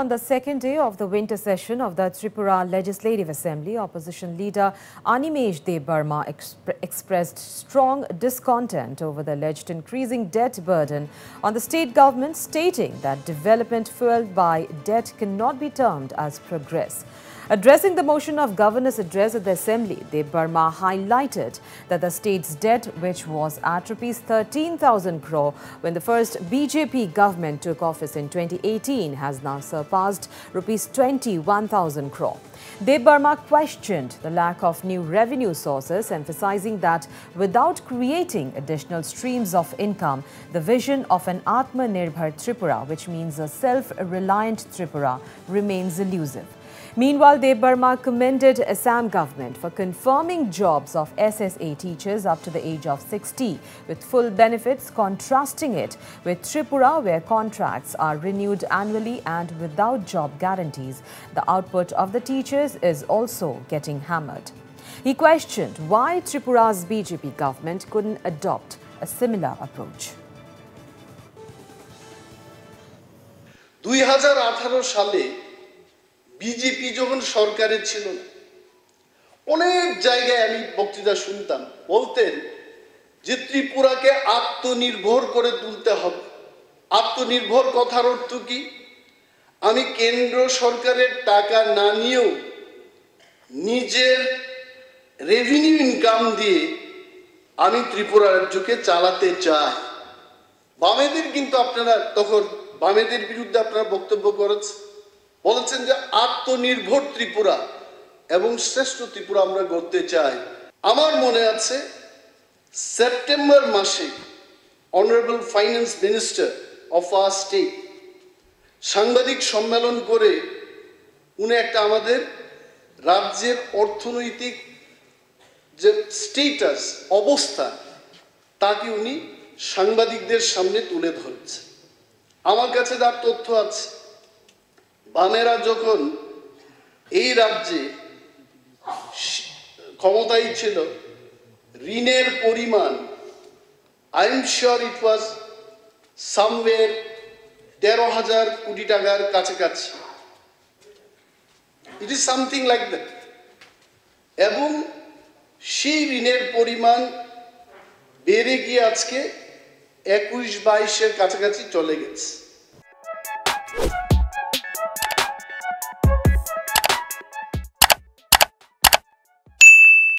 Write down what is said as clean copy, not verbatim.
On the second day of the winter session of the Tripura Legislative Assembly, opposition leader Animesh Debbarma expressed strong discontent over the alleged increasing debt burden on the state government, stating that development fueled by debt cannot be termed as progress. Addressing the motion of governor's address at the assembly, Debbarma highlighted that the state's debt, which was at Rs 13,000 crore when the first BJP government took office in 2018, has now surpassed Rs 21,000 crore. Debbarma questioned the lack of new revenue sources, emphasizing that without creating additional streams of income, the vision of an Atmanirbhar Tripura, which means a self-reliant Tripura, remains elusive. Meanwhile, Debbarma commended Assam government for confirming jobs of SSA teachers up to the age of 60 with full benefits, contrasting it with Tripura, where contracts are renewed annually and without job guarantees. The output of the teachers is also getting hammered. He questioned why Tripura's BJP government couldn't adopt a similar approach. 2018 সালে BJP যখন সরকারে ছিল অনেক জায়গায় আমি বক্তৃতা শুনতাম, বলতেন যে ত্রিপুরাকে আত্মনির্ভর করে তুলতে হবে। আত্মনির্ভর কথার অর্থ কি? আমি কেন্দ্র সরকারের টাকা না নিয়েও নিজের রেভিনিউ ইনকাম দিয়ে আমি ত্রিপুরা রাজ্যকে চালাতে চাই। বামেদের কিন্তু আপনারা তখন বামেদের বিরুদ্ধে আপনারা বক্তব্য বলেছেন যে আত্মনির্ভর ত্রিপুরা এবং শ্রেষ্ঠ ত্রিপুরা আমরা গড়তে চাই। আমার মনে আছে সেপ্টেম্বর মাসে honourable finance minister of our state সাংবাদিক সম্মেলন করে উনি একটা আমাদের রাজ্যের অর্থনৈতিক যে স্ট্যাটাস অবস্থা তাকে উনি সাংবাদিকদের সামনে তুলে ধরেছে। আমার কাছে তার তথ্য আছে, বামেরা যখন এই রাজ্যে ক্ষমতায় ছিল, ঋণের পরিমাণ I am sure it was somewhere 13,000 কোটি টাকার কাছাকাছি। It is something like that. এবং সেই ঋণের পরিমাণ বেড়ে গিয়ে আজকে 21-22-এর কাছাকাছি চলে গেছে।